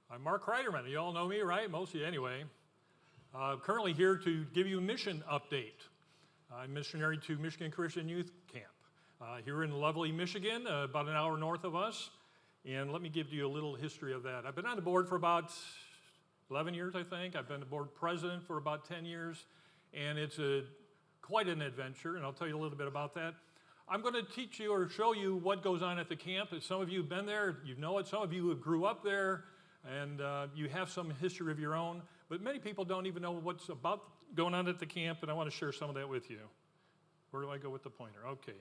I'm Mark Cryderman. You all know me, right? Most of you anyway. Currently here to give you a mission update. I'm missionary to Michigan Christian Youth Camp here in lovely Michigan, about an hour north of us. And let me give you a little history of that. I've been on the board for about 11 years, I think. I've been the board president for about 10 years. And it's quite an adventure, and I'll tell you a little bit about that. I'm going to teach you or show you what goes on at the camp. Some of you have been there, you know it. Some of you grew up there, and you have some history of your own. But many people don't even know what's about going on at the camp, and I want to share some of that with you. Where do I go with the pointer? Okay.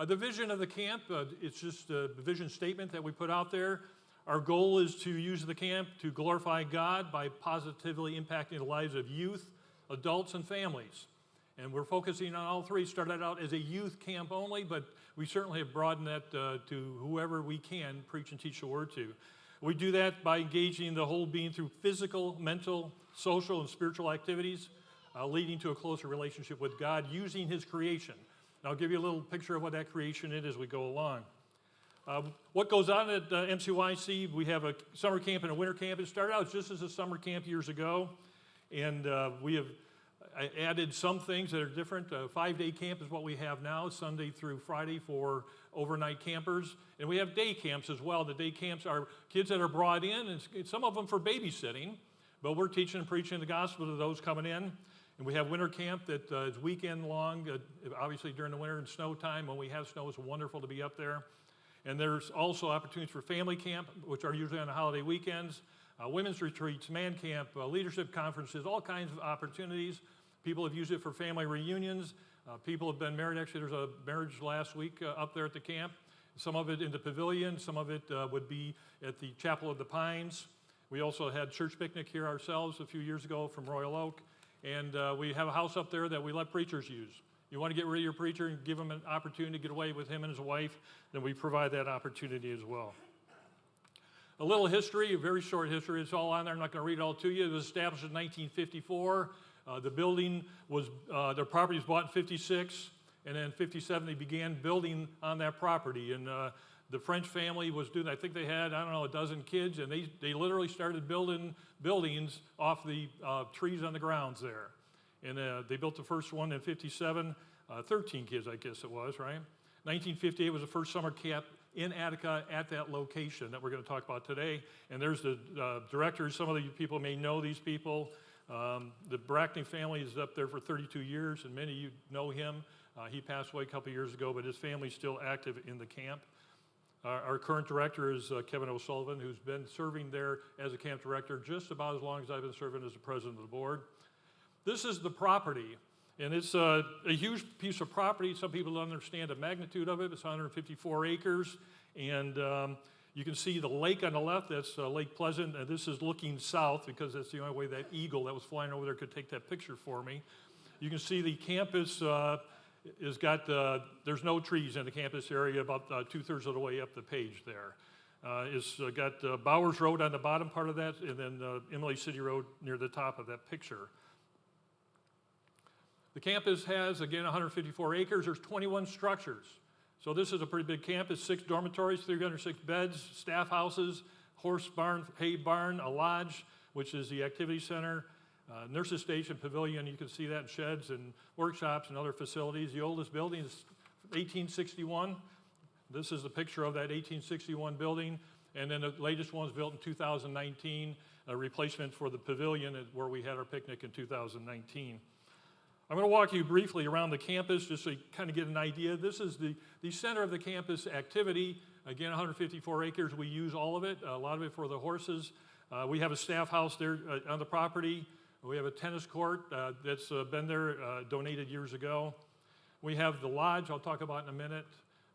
The vision of the camp, it's just a vision statement that we put out there. Our goal is to use the camp to glorify God by positively impacting the lives of youth, adults, and families. And we're focusing on all three. Started out as a youth camp only, but we certainly have broadened that to whoever we can preach and teach the word to. We do that by engaging the whole being through physical, mental, social, and spiritual activities, leading to a closer relationship with God using His creation. And I'll give you a little picture of what that creation is as we go along. What goes on at MCYC, we have a summer camp and a winter camp. It started out just as a summer camp years ago, and we have added some things that are different. A 5-day camp is what we have now, Sunday through Friday for overnight campers. And we have day camps as well. The day camps are kids that are brought in, and some of them for babysitting, but we're teaching and preaching the gospel to those coming in. And we have winter camp that is weekend long, obviously during the winter and snow time. When we have snow, it's wonderful to be up there. And there's also opportunities for family camp, which are usually on the holiday weekends, women's retreats, man camp, leadership conferences, all kinds of opportunities. People have used it for family reunions. People have been married. Actually, there's a marriage last week up there at the camp. Some of it in the pavilion. Some of it would be at the Chapel of the Pines. We also had church picnic here ourselves a few years ago from Royal Oak. And we have a house up there that we let preachers use. You want to get rid of your preacher and give him an opportunity to get away with him and his wife, then we provide that opportunity as well. A little history, a very short history. It's all on there. I'm not going to read it all to you. It was established in 1954. The building was, their property was bought in 56, and then in 57 they began building on that property. And the French family was doing, I think they had, I don't know, a dozen kids, and they literally started building buildings off the trees on the grounds there. And they built the first one in 57, 13 kids I guess it was, right? 1958 was the first summer camp in Attica at that location that we're going to talk about today. And there's the directors. Some of you people may know these people. The Brackney family is up there for 32 years, and many of you know him. He passed away a couple years ago, but his family's still active in the camp. Our current director is Kevin O'Sullivan, who's been serving there as a camp director just about as long as I've been serving as the president of the board. This is the property, and it's a huge piece of property. Some people don't understand the magnitude of it. It's 154 acres, and you can see the lake on the left. That's Lake Pleasant, and this is looking south because that's the only way that eagle that was flying over there could take that picture for me. You can see the campus has got, there's no trees in the campus area about 2/3 of the way up the page there. It's got Bowers Road on the bottom part of that, and then Emily City Road near the top of that picture. The campus has, again, 154 acres. There's 21 structures. So this is a pretty big campus, 6 dormitories, 306 beds, staff houses, horse barn, hay barn, a lodge, which is the activity center, nurses station, pavilion. You can see that in sheds and workshops and other facilities. The oldest building is 1861. This is the picture of that 1861 building. And then the latest one was built in 2019, a replacement for the pavilion where we had our picnic in 2019. I'm going to walk you briefly around the campus just so you kind of get an idea. This is the center of the campus activity. Again, 154 acres. We use all of it, a lot of it for the horses. We have a staff house there on the property. We have a tennis court that's been there, donated years ago. We have the lodge I'll talk about in a minute.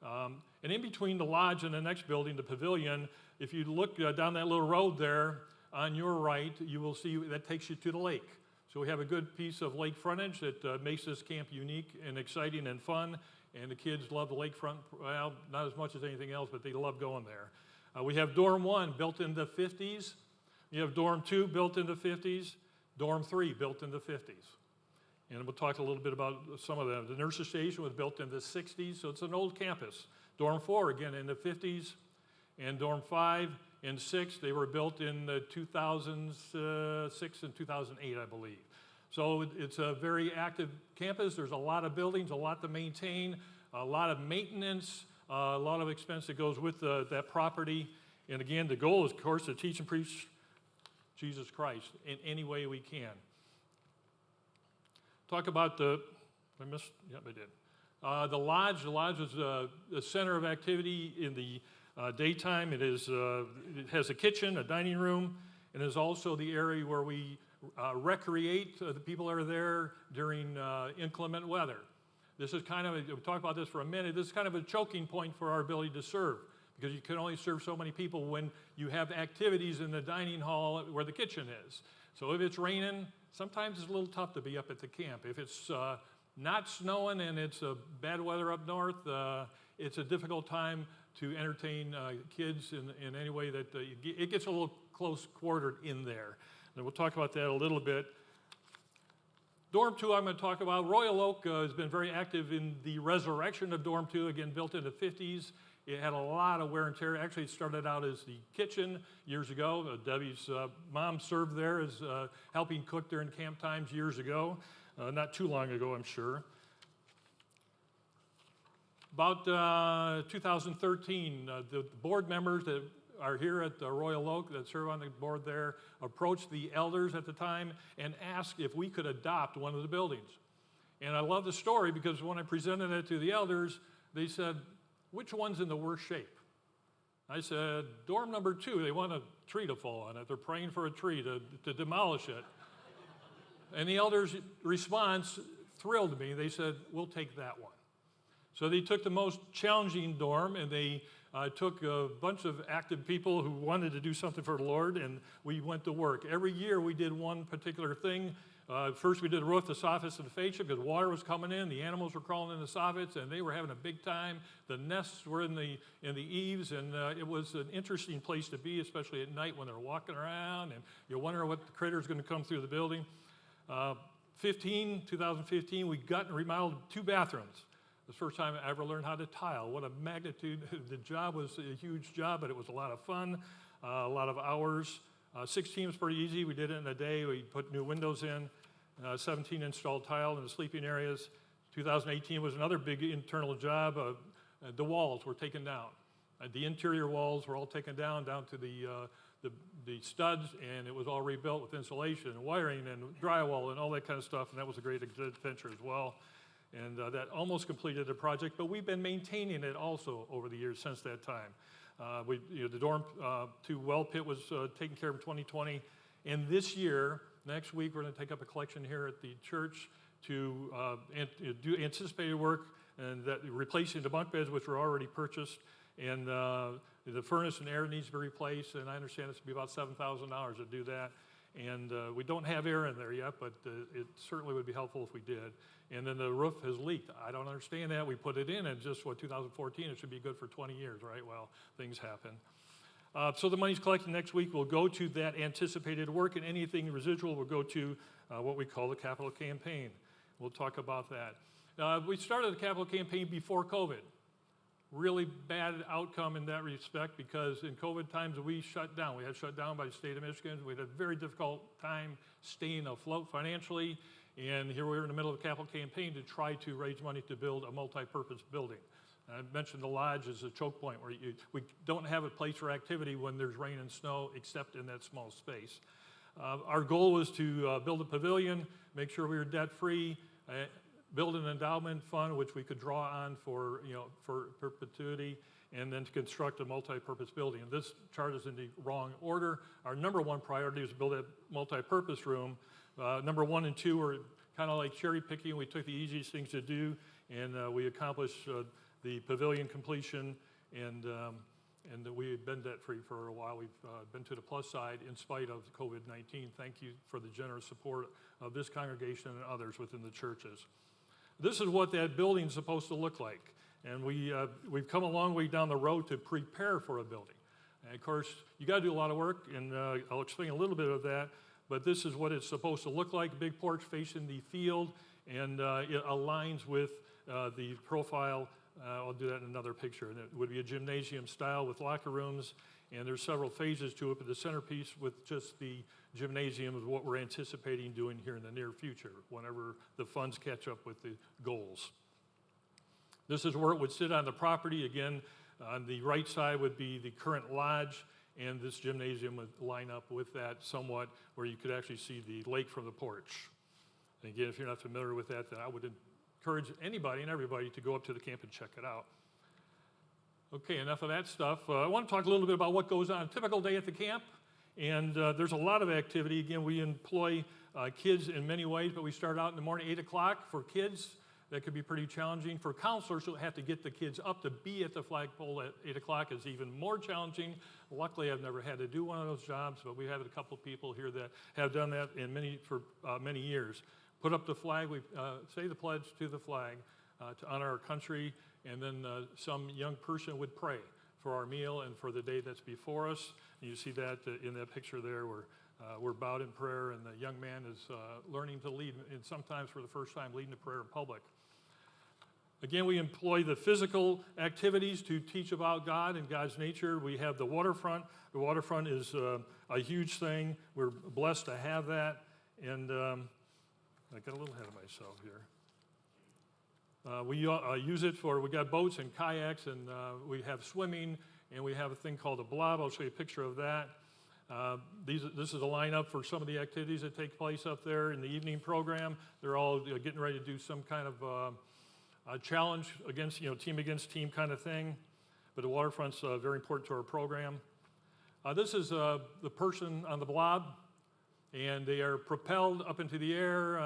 And in between the lodge and the next building, the pavilion, if you look down that little road there on your right, you will see that takes you to the lake. So we have a good piece of lake frontage that makes this camp unique and exciting and fun, and the kids love the lakefront, well, not as much as anything else, but they love going there. We have Dorm 1 built in the 50s. You have Dorm 2 built in the 50s, Dorm 3 built in the 50s. And we'll talk a little bit about some of them. The nurses station was built in the 60s, so it's an old campus. Dorm 4, again, in the 50s, and Dorm 5 2006. They were built in 2006 and 2008, I believe. So it's a very active campus. There's a lot of buildings, a lot to maintain, a lot of maintenance, a lot of expense that goes with that property. And again, the goal is, of course, to teach and preach Jesus Christ in any way we can. Talk about I missed, yep, I did. The lodge is the center of activity in the daytime. It has a kitchen, a dining room, and is also the area where we recreate the people that are there during inclement weather. This is kind of, we'll talk about this for a minute, this is kind of a choking point for our ability to serve, because you can only serve so many people when you have activities in the dining hall where the kitchen is. So if it's raining, sometimes it's a little tough to be up at the camp. If it's not snowing and it's bad weather up north, it's a difficult time to entertain kids in any way that it gets a little close quartered in there. And we'll talk about that a little bit. Dorm 2 I'm going to talk about. Royal Oak has been very active in the resurrection of Dorm 2, again built in the 50s. It had a lot of wear and tear. Actually, it started out as the kitchen years ago. Debbie's mom served there as helping cook during camp times years ago. Not too long ago, I'm sure. About 2013, the board members that are here at the Royal Oak that serve on the board there approached the elders at the time and asked if we could adopt one of the buildings. And I love the story because when I presented it to the elders, they said, "Which one's in the worst shape?" I said, "Dorm number 2, they want a tree to fall on it. They're praying for a tree to demolish it." And the elders' response thrilled me. They said, "We'll take that one." So they took the most challenging dorm, and they took a bunch of active people who wanted to do something for the Lord, and we went to work. Every year we did one particular thing. First we did the roof, the soffits, and the fascia because water was coming in, the animals were crawling in the soffits, and they were having a big time. The nests were in the eaves, and it was an interesting place to be, especially at night when they're walking around, and you're wondering what the critter's going to come through the building. 2015, we got and remodeled 2 bathrooms. The first time I ever learned how to tile. What a magnitude. The job was a huge job, but it was a lot of fun, a lot of hours. 16 was pretty easy. We did it in a day. We put new windows in. 17 installed tile in the sleeping areas. 2018 was another big internal job. The walls were taken down. The interior walls were all taken down to the studs, and it was all rebuilt with insulation and wiring and drywall and all that kind of stuff, and that was a great adventure as well. And that almost completed the project, but we've been maintaining it also over the years since that time. The Dorm 2 well pit was taken care of in 2020, and this year, next week, we're going to take up a collection here at the church to do anticipated work and replacing the bunk beds, which were already purchased, and the furnace and air needs to be replaced, and I understand it's going to be about $7,000 to do that. And we don't have air in there yet, but it certainly would be helpful if we did. And then the roof has leaked. I don't understand that. We put it in 2014. It should be good for 20 years, right? Well, things happen. So the money's collected next week will go to that anticipated work, and anything residual will go to what we call the capital campaign. We'll talk about that. We started the capital campaign before COVID. Really bad outcome in that respect because in COVID times we shut down. We had shut down by the state of Michigan. We had a very difficult time staying afloat financially, and here we were in the middle of a capital campaign to try to raise money to build a multi-purpose building. I mentioned the lodge as a choke point where we don't have a place for activity when there's rain and snow except in that small space. Our goal was to build a pavilion, make sure we were debt-free, build an endowment fund which we could draw on for perpetuity, and then to construct a multi-purpose building. And this chart is in the wrong order. Our number 1 priority is to build a multi-purpose room. Number 1 and 2 were kind of like cherry picking. We took the easiest things to do, and we accomplished the pavilion completion, and we had been debt-free for a while. We've been to the plus side in spite of COVID-19. Thank you for the generous support of this congregation and others within the churches. This is what that building is supposed to look like. And we've come a long way down the road to prepare for a building. And of course, you got to do a lot of work, and I'll explain a little bit of that, but this is what it's supposed to look like. Big porch facing the field, and it aligns with the profile. I'll do that in another picture. And it would be a gymnasium style with locker rooms, And there's several phases to it, but the centerpiece with just the gymnasium is what we're anticipating doing here in the near future, whenever the funds catch up with the goals. This is where it would sit on the property. Again, on the right side would be the current lodge, and this gymnasium would line up with that somewhat, where you could actually see the lake from the porch. And again, if you're not familiar with that, then I would encourage anybody and everybody to go up to the camp and check it out. Okay, enough of that stuff. I want to talk a little bit about what goes on a typical day at the camp. And there's a lot of activity. Again, we employ kids in many ways, but we start out in the morning, 8 o'clock for kids. That could be pretty challenging. For counselors who have to get the kids up to be at the flagpole at 8 o'clock is even more challenging. Luckily, I've never had to do one of those jobs, but we have a couple of people here that have done that for many years. Put up the flag, we say the pledge to the flag to honor our country, and then some young person would pray for our meal and for the day that's before us. And you see that in that picture there where we're bowed in prayer, and the young man is learning to lead, and sometimes for the first time leading a prayer in public. Again, we employ the physical activities to teach about God and God's nature. We have the waterfront. The waterfront is a huge thing. We're blessed to have that. And I got a little ahead of myself here. We use it we got boats and kayaks, and we have swimming, and we have a thing called a blob. I'll show you a picture of that. This is a lineup for some of the activities that take place up there in the evening program. They're all getting ready to do some kind of a challenge against, team against team kind of thing. But the waterfront's very important to our program. This is the person on the blob, and they are propelled up into the air,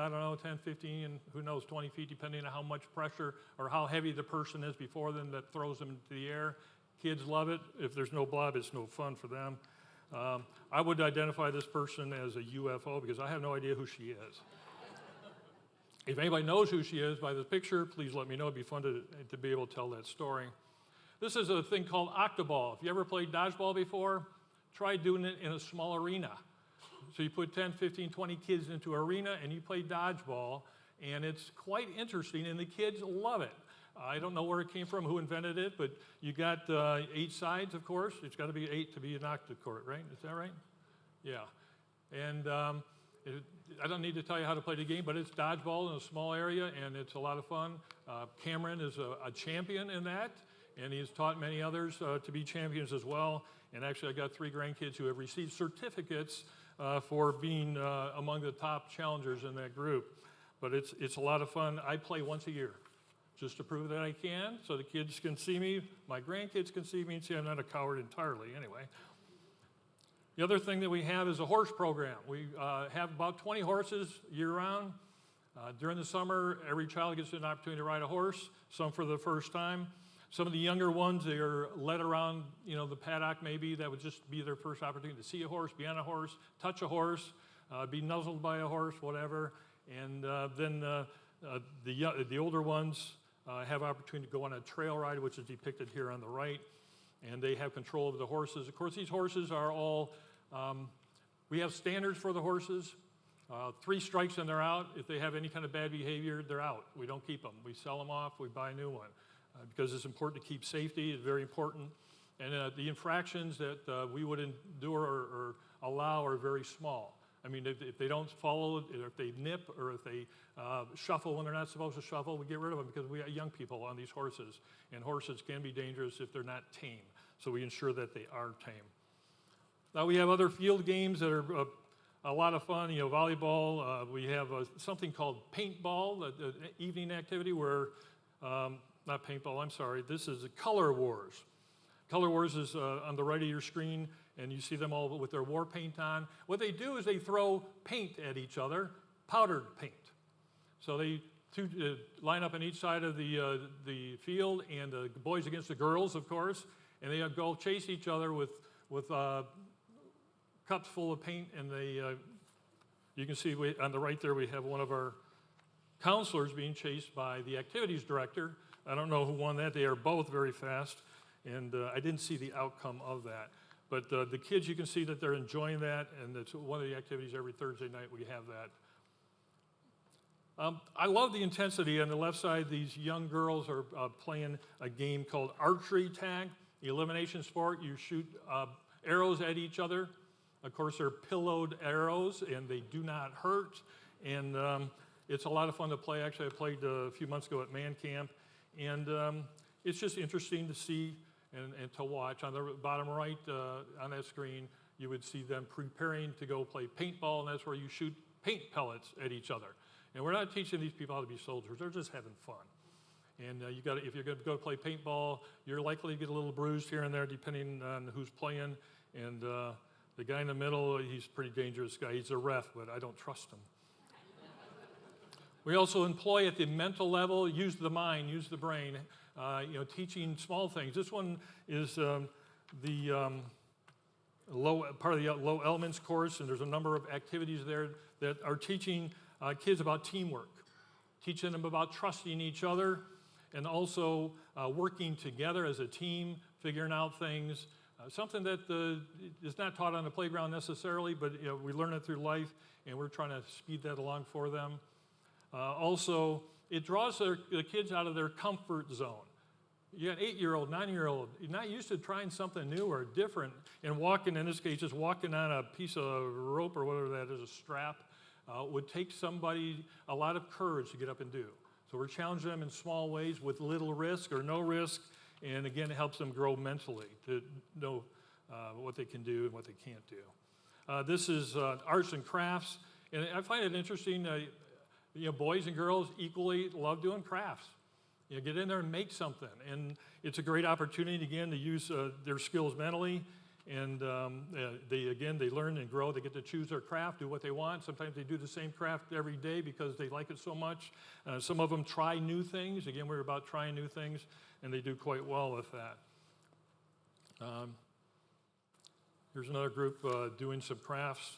10, 15, and who knows, 20 feet, depending on how much pressure or how heavy the person is before them that throws them into the air. Kids love it. If there's no blob, it's no fun for them. I would identify this person as a UFO because I have no idea who she is. If anybody knows who she is by the picture, please let me know. It'd be fun to be able to tell that story. This is a thing called octoball. If you ever played dodgeball before, try doing it in a small arena. So you put 10, 15, 20 kids into an arena and you play dodgeball, and it's quite interesting, and the kids love it. I don't know where it came from, who invented it, but you got 8 sides, of course. It's got to be 8 to be an octocourt, right? Is that right? Yeah. And I don't need to tell you how to play the game, but it's dodgeball in a small area, and it's a lot of fun. Cameron is a champion in that, and he's taught many others to be champions as well. And actually, I got 3 grandkids who have received certificates for being among the top challengers in that group. But it's a lot of fun. I play once a year, just to prove that I can, so the kids can see me, my grandkids can see me, and see I'm not a coward entirely anyway. The other thing that we have is a horse program. We have about 20 horses year-round. During the summer, every child gets an opportunity to ride a horse, some for the first time. Some of the younger ones, they are led around, the paddock maybe. That would just be their first opportunity to see a horse, be on a horse, touch a horse, be nuzzled by a horse, whatever. And then the older ones have opportunity to go on a trail ride, which is depicted here on the right. And they have control of the horses. Of course, these horses are all, we have standards for the horses. 3 strikes and they're out. If they have any kind of bad behavior, they're out. We don't keep them. We sell them off. We buy a new one. Because it's important to keep safety. It's very important. And the infractions that we would endure or allow are very small. I mean, if they don't follow, if they nip, or if they shuffle when they're not supposed to shuffle, we get rid of them because we have young people on these horses. And horses can be dangerous if they're not tame. So we ensure that they are tame. Now we have other field games that are a lot of fun. Volleyball. We have something called paintball, an evening activity where, not paintball, I'm sorry. This is Color Wars. Color Wars is on the right of your screen, and you see them all with their war paint on. What they do is they throw paint at each other, powdered paint. So they line up on each side of the field, and the boys against the girls, of course, and they go chase each other with cups full of paint. And you can see on the right there we have one of our counselors being chased by the activities director. I don't know who won that. They are both very fast, and I didn't see the outcome of that. But the kids, you can see that they're enjoying that, and it's one of the activities every Thursday night we have that. I love the intensity. On the left side, these young girls are playing a game called archery tag, the elimination sport. You shoot arrows at each other. Of course, they're pillowed arrows, and they do not hurt. And it's a lot of fun to play. Actually, I played a few months ago at Man Camp, and it's just interesting to see and to watch. On the bottom right on that screen, you would see them preparing to go play paintball, and that's where you shoot paint pellets at each other. And we're not teaching these people how to be soldiers. They're just having fun. And if you're going to go play paintball, you're likely to get a little bruised here and there depending on who's playing. And the guy in the middle, he's a pretty dangerous guy. He's a ref, but I don't trust him. We also employ at the mental level, use the mind, use the brain, teaching small things. This one is part of the low elements course, and there's a number of activities there that are teaching kids about teamwork, teaching them about trusting each other, and also working together as a team, figuring out things, something that is not taught on the playground necessarily, but we learn it through life, and we're trying to speed that along for them. Also, it draws the kids out of their comfort zone. You got 8-year-old, 9-year-old, you're not used to trying something new or different, and walking, in this case, just walking on a piece of rope or whatever that is, a strap, would take somebody a lot of courage to get up and do. So we're challenging them in small ways with little risk or no risk, and again, it helps them grow mentally to know what they can do and what they can't do. This is arts and crafts, and I find it interesting, boys and girls equally love doing crafts. Get in there and make something, and it's a great opportunity, again, to use their skills mentally, and they learn and grow. They get to choose their craft, do what they want. Sometimes they do the same craft every day because they like it so much. Some of them try new things. Again, we're about trying new things, and they do quite well with that. Here's another group doing some crafts.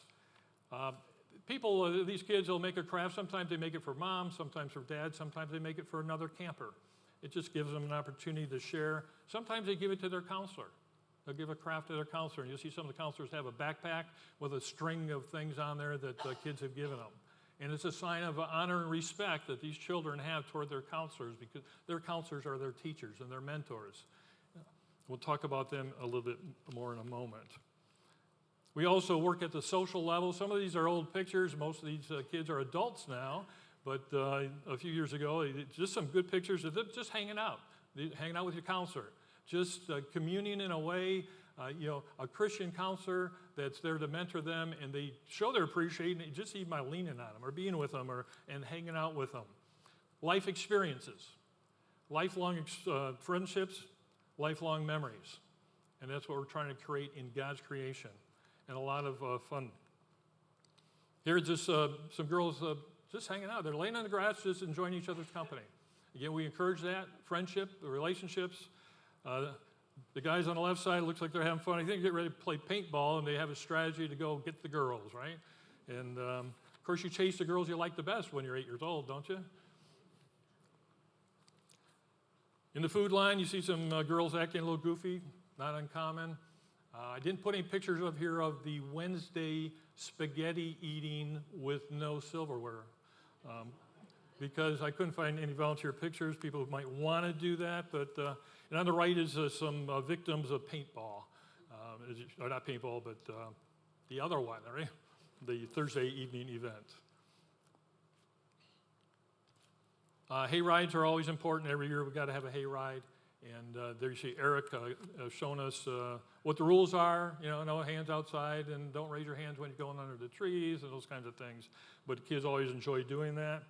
These kids will make a craft. Sometimes they make it for mom, sometimes for dad, sometimes they make it for another camper. It just gives them an opportunity to share. Sometimes they give it to their counselor. They'll give a craft to their counselor, and you'll see some of the counselors have a backpack with a string of things on there that kids have given them. And it's a sign of honor and respect that these children have toward their counselors, because their counselors are their teachers and their mentors. We'll talk about them a little bit more in a moment. We also work at the social level. Some of these are old pictures. Most of these kids are adults now, but a few years ago, just some good pictures of them just hanging out with your counselor, just communing in a way, a Christian counselor that's there to mentor them, and they show their appreciation just even by leaning on them or being with them and hanging out with them. Life experiences, lifelong friendships, lifelong memories, and that's what we're trying to create in God's creation. And a lot of fun. Here are just some girls just hanging out. They're laying on the grass, just enjoying each other's company. Again, we encourage that, friendship, the relationships. The guys on the left side, looks like they're having fun. I think they're ready to play paintball, and they have a strategy to go get the girls, right? And, of course, you chase the girls you like the best when you're 8 years old, don't you? In the food line, you see some girls acting a little goofy, not uncommon. I didn't put any pictures of the Wednesday spaghetti eating with no silverware because I couldn't find any volunteer pictures. People might want to do that, but and on the right is some victims of paintball, or not paintball, but the other one, right? The Thursday evening event. Hay rides are always important. Every year we've got to have a hay ride. And there you see Eric showing us what the rules are, no hands outside, and don't raise your hands when you're going under the trees and those kinds of things. But kids always enjoy doing that.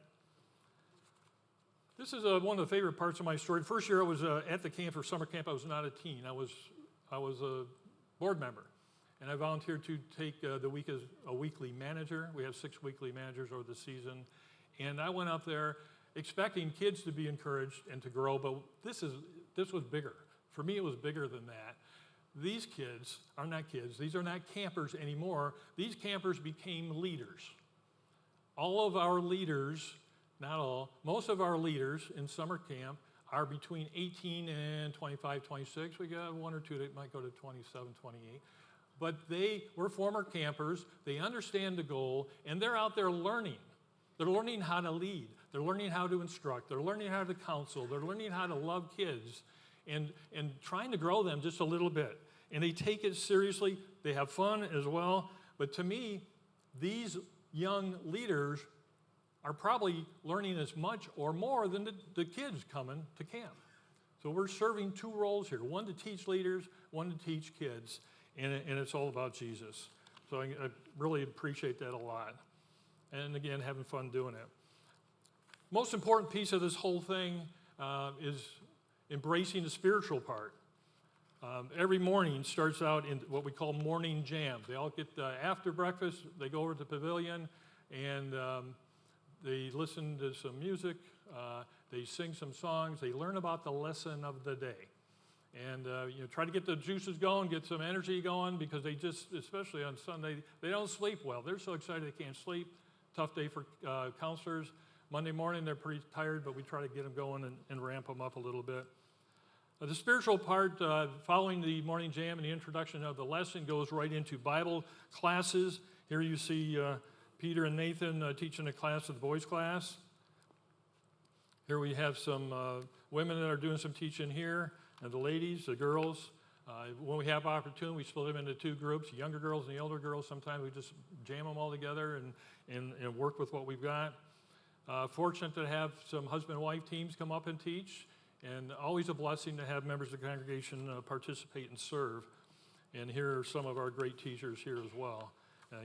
This is one of the favorite parts of my story. The first year I was at the camp for summer camp, I was not a teen. I was a board member, and I volunteered to take the week as a weekly manager. We have 6 weekly managers over the season, and I went up there expecting kids to be encouraged and to grow, but this was bigger. For me, it was bigger than that. These kids are not kids. These are not campers anymore. These campers became leaders. All of our leaders, not all, most of our leaders in summer camp are between 18 and 25, 26. We got 1 or 2 that might go to 27, 28. But they were former campers. They understand the goal, and they're out there learning. They're learning how to lead. They're learning how to instruct. They're learning how to counsel. They're learning how to love kids and trying to grow them just a little bit. and they take it seriously. They have fun as well. But to me, these young leaders are probably learning as much or more than the kids coming to camp. So we're serving two roles here, one to teach leaders, one to teach kids, and it's all about Jesus. So I really appreciate that a lot. And again, having fun doing it. Most important piece of this whole thing is embracing the spiritual part. Every morning starts out in what we call morning jam. They all get after breakfast, they go over to the pavilion, and they listen to some music, they sing some songs, they learn about the lesson of the day. And try to get the juices going, get some energy going, because they just, especially on Sunday, they don't sleep well. They're so excited they can't sleep. Tough day for counselors. Monday morning, they're pretty tired, but we try to get them going and ramp them up a little bit. The spiritual part, following the morning jam and the introduction of the lesson, goes right into Bible classes. Here you see Peter and Nathan teaching a class of the boys' class. Here we have some women that are doing some teaching here, and the ladies, the girls. When we have opportunity, we split them into two groups, younger girls and the older girls. Sometimes we just jam them all together and work with what we've got. Fortunate to have some husband and wife teams come up and teach, and always a blessing to have members of the congregation participate and serve. And here are some of our great teachers here as well.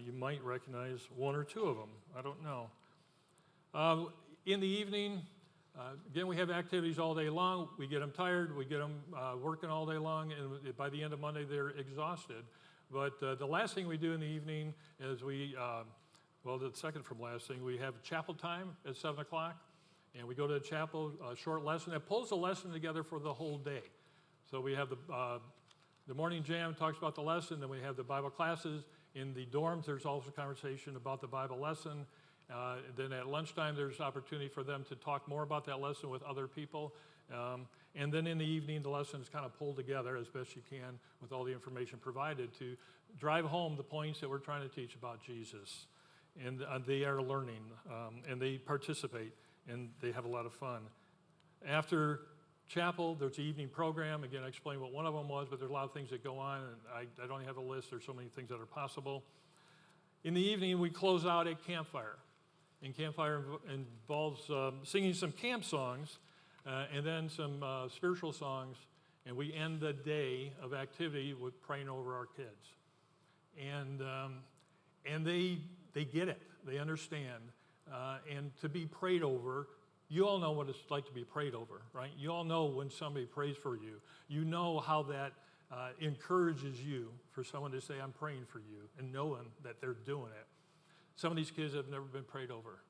You might recognize one or two of them. I don't know. In the evening, again, we have activities all day long. We get them tired. We get them working all day long, and by the end of Monday, they're exhausted. But the last thing we do in the evening is the second from last thing, we have chapel time at 7 o'clock, and we go to the chapel, a short lesson that pulls the lesson together for the whole day. So we have the morning jam talks about the lesson, then we have the Bible classes. In the dorms, there's also conversation about the Bible lesson. Then at lunchtime, there's opportunity for them to talk more about that lesson with other people. And then in the evening, the lesson is kind of pulled together as best you can with all the information provided to drive home the points that we're trying to teach about Jesus. And they are learning, and they participate, and they have a lot of fun. After chapel, there's the evening program. Again, I explained what one of them was, but there's a lot of things that go on, and I don't have a list. There's so many things that are possible. In the evening, we close out at campfire. And campfire involves singing some camp songs, and then some spiritual songs, and we end the day of activity with praying over our kids. And they get it. They understand. And to be prayed over, you all know what it's like to be prayed over, right? You all know when somebody prays for you. You know how that encourages you for someone to say, I'm praying for you, and knowing that they're doing it. Some of these kids have never been prayed over,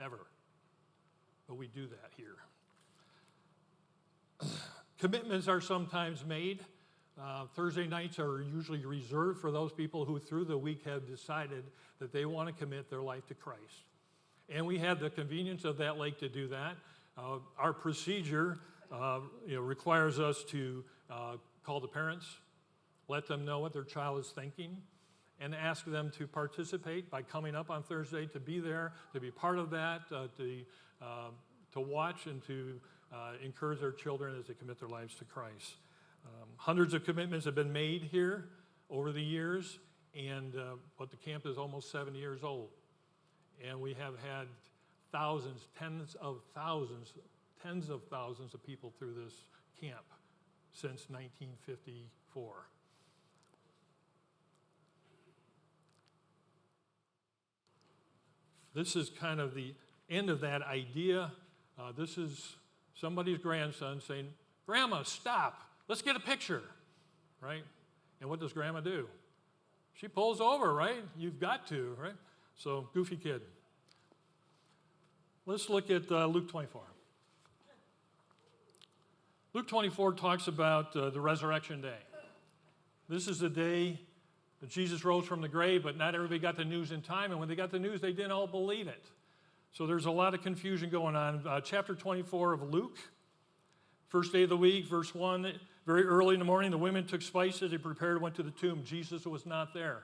ever. But we do that here. Commitments are sometimes made. Thursday nights are usually reserved for those people who through the week have decided that they want to commit their life to Christ. And we have the convenience of that lake to do that. Our procedure requires us to call the parents, let them know what their child is thinking, and ask them to participate by coming up on Thursday, to be there, to be part of that, to watch and to encourage their children as they commit their lives to Christ. Hundreds of commitments have been made here over the years, but the camp is almost 7 years old. And we have had thousands, tens of thousands of people through this camp since 1954. This is kind of the end of that idea. This is somebody's grandson saying, Grandma, stop. Let's get a picture, right? And what does Grandma do? She pulls over, right? You've got to, right? So, goofy kid. Let's look at Luke 24. Luke 24 talks about the resurrection day. This is the day that Jesus rose from the grave, but not everybody got the news in time. And when they got the news, they didn't all believe it. So there's a lot of confusion going on. Chapter 24 of Luke, first day of the week, verse 1, very early in the morning, the women took spices, they prepared, went to the tomb. Jesus was not there.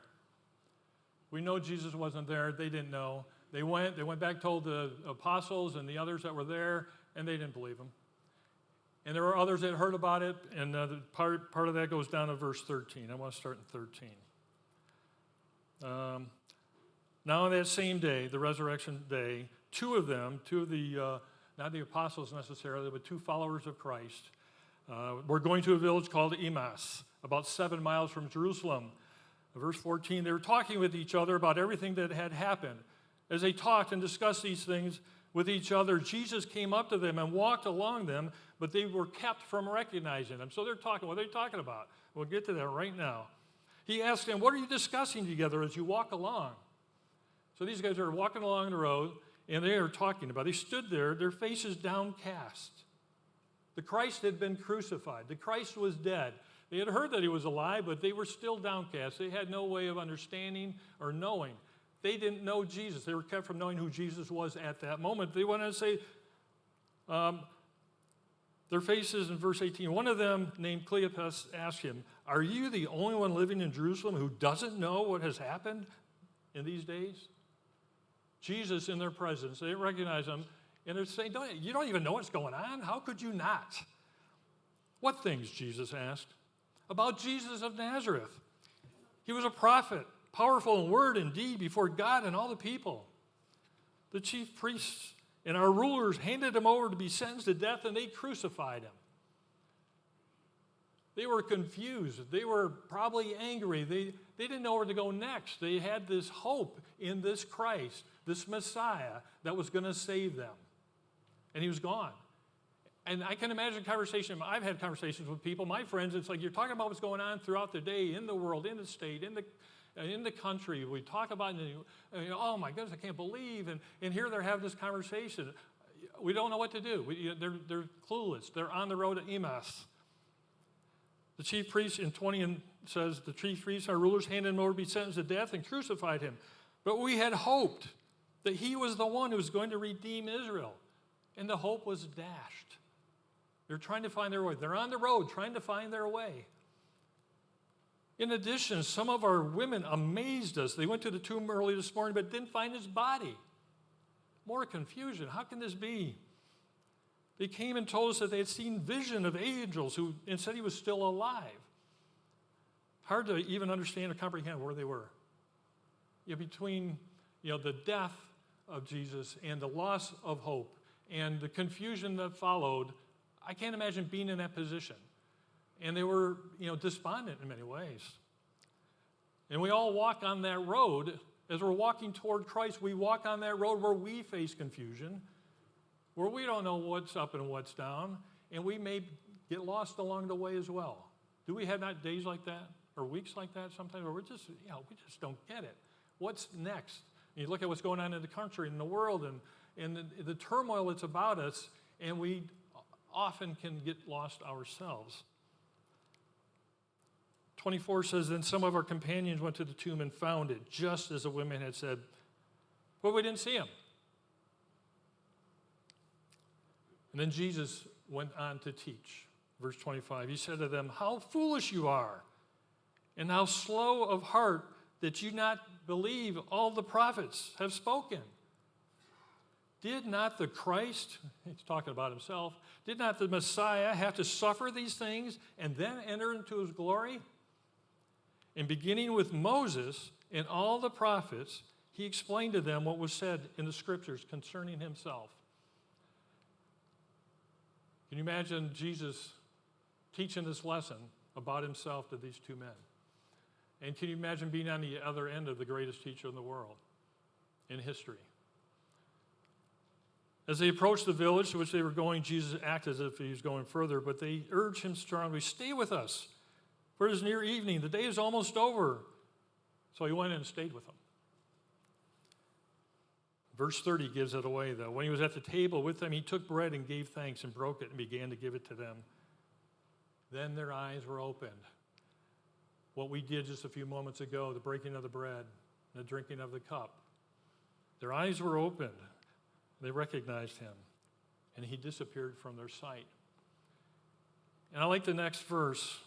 We know Jesus wasn't there. They didn't know. They went back, told the apostles and the others that were there, and they didn't believe him. And there were others that heard about it, and the part of that goes down to verse 13. I want to start in 13. Now on that same day, the resurrection day, two of the, not the apostles necessarily, but two followers of Christ, were going to a village called Emmaus, about 7 miles from Jerusalem. Verse 14, they were talking with each other about everything that had happened. As they talked and discussed these things with each other, Jesus came up to them and walked along them, but they were kept from recognizing him. So they're talking, what are they talking about? We'll get to that right now. He asked them, what are you discussing together as you walk along? So these guys are walking along the road, and they are talking about it. They stood there, their faces downcast. The Christ had been crucified. The Christ was dead. They had heard that he was alive, but they were still downcast. They had no way of understanding or knowing. They didn't know Jesus. They were kept from knowing who Jesus was at that moment. They wanted to say, their faces in verse 18, one of them named Cleopas asked him, are you the only one living in Jerusalem who doesn't know what has happened in these days? Jesus in their presence, they recognize him, and they're saying, you don't even know what's going on? How could you not? What things, Jesus asked. About Jesus of Nazareth. He was a prophet, powerful in word and deed before God and all the people. The chief priests and our rulers handed him over to be sentenced to death, and they crucified him. They were confused. They were probably angry. They didn't know where to go next. They had this hope in this Christ, this Messiah that was going to save them. And he was gone. And I can imagine conversation. I've had conversations with people, my friends. It's like you're talking about what's going on throughout the day in the world, in the state, in the country. We talk about, oh my goodness, I can't believe. And here they're having this conversation. We don't know what to do. They're clueless. They're on the road to Emmaus. The chief priest in 20 says, the chief priests, our rulers, handed him over to be sentenced to death and crucified him. But we had hoped that he was the one who was going to redeem Israel. And the hope was dashed. They're trying to find their way. They're on the road trying to find their way. In addition, some of our women amazed us. They went to the tomb early this morning but didn't find his body. More confusion. How can this be? They came and told us that they had seen vision of angels and said he was still alive. Hard to even understand or comprehend where they were. Between the death of Jesus and the loss of hope and the confusion that followed, I can't imagine being in that position. And they were, despondent in many ways. And we all walk on that road. As we're walking toward Christ, we walk on that road where we face confusion, where we don't know what's up and what's down, and we may get lost along the way as well. Do we have not days like that or weeks like that sometimes where we just don't get it? What's next? And you look at what's going on in the country and the world and the turmoil that's about us, and we often can get lost ourselves. 24 says, then some of our companions went to the tomb and found it, just as the women had said, but we didn't see him. And then Jesus went on to teach. Verse 25, he said to them, how foolish you are, and how slow of heart that you not believe all the prophets have spoken. Did not the Christ, he's talking about himself, did not the Messiah have to suffer these things and then enter into his glory? And beginning with Moses and all the prophets, he explained to them what was said in the scriptures concerning himself. Can you imagine Jesus teaching this lesson about himself to these two men? And can you imagine being on the other end of the greatest teacher in the world, in history? As they approached the village to which they were going, Jesus acted as if he was going further, but they urged him strongly, stay with us, for it is near evening. The day is almost over. So he went in and stayed with them. Verse 30 gives it away, though. When he was at the table with them, he took bread and gave thanks and broke it and began to give it to them. Then their eyes were opened. What we did just a few moments ago, the breaking of the bread, the drinking of the cup. Their eyes were opened. They recognized him, and he disappeared from their sight. And I like the next verse.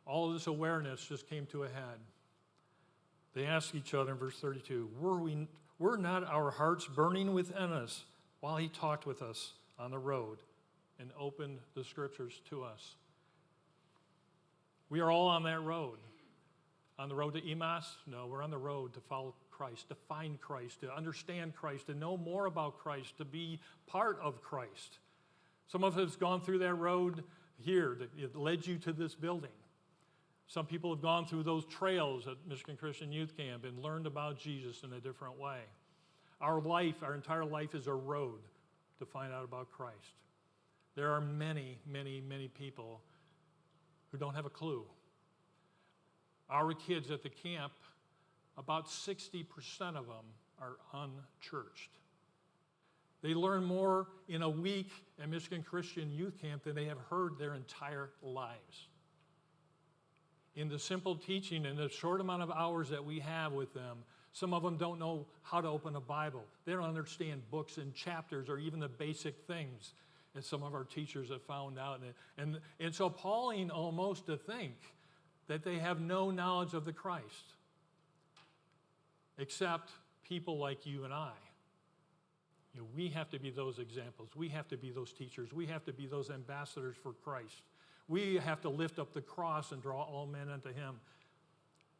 All of this awareness just came to a head. They asked each other in verse 32, were not our hearts burning within us while he talked with us on the road and opened the scriptures to us. We are all on that road. On the road to Emmaus? No, we're on the road to follow Christ, to find Christ, to understand Christ, to know more about Christ, to be part of Christ. Some of us have gone through that road here that led you to this building. Some people have gone through those trails at Michigan Christian Youth Camp and learned about Jesus in a different way. Our life, our entire life is a road to find out about Christ. There are many, many, many people who don't have a clue. Our kids at the camp, about 60% of them are unchurched. They learn more in a week at Michigan Christian Youth Camp than they have heard their entire lives. In the simple teaching and the short amount of hours that we have with them, some of them don't know how to open a Bible. They don't understand books and chapters or even the basic things, as some of our teachers have found out. And it's appalling almost to think that they have no knowledge of the Christ, except people like you and I. You know, we have to be those examples. We have to be those teachers. We have to be those ambassadors for Christ. We have to lift up the cross and draw all men unto him.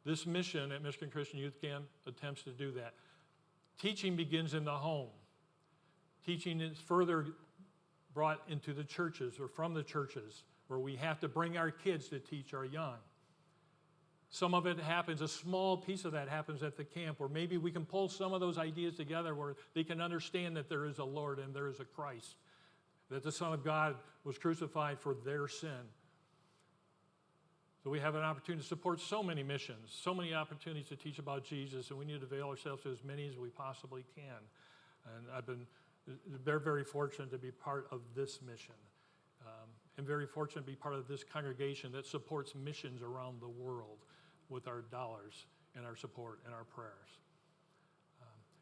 This mission at Michigan Christian Youth Camp attempts to do that. Teaching begins in the home. Teaching is further brought into the churches or from the churches, where we have to bring our kids to teach our young. Some of it happens, a small piece of that happens at the camp, where maybe we can pull some of those ideas together where they can understand that there is a Lord and there is a Christ, that the Son of God was crucified for their sin. So we have an opportunity to support so many missions, so many opportunities to teach about Jesus, and we need to avail ourselves to as many as we possibly can. And I've been very, very fortunate to be part of this mission. And very fortunate to be part of this congregation that supports missions around the world with our dollars and our support and our prayers.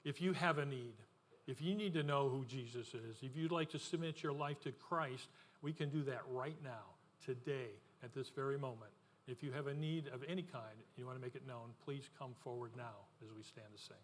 If you have a need, if you need to know who Jesus is, if you'd like to submit your life to Christ, we can do that right now, today, at this very moment. If you have a need of any kind and you want to make it known, please come forward now as we stand to sing.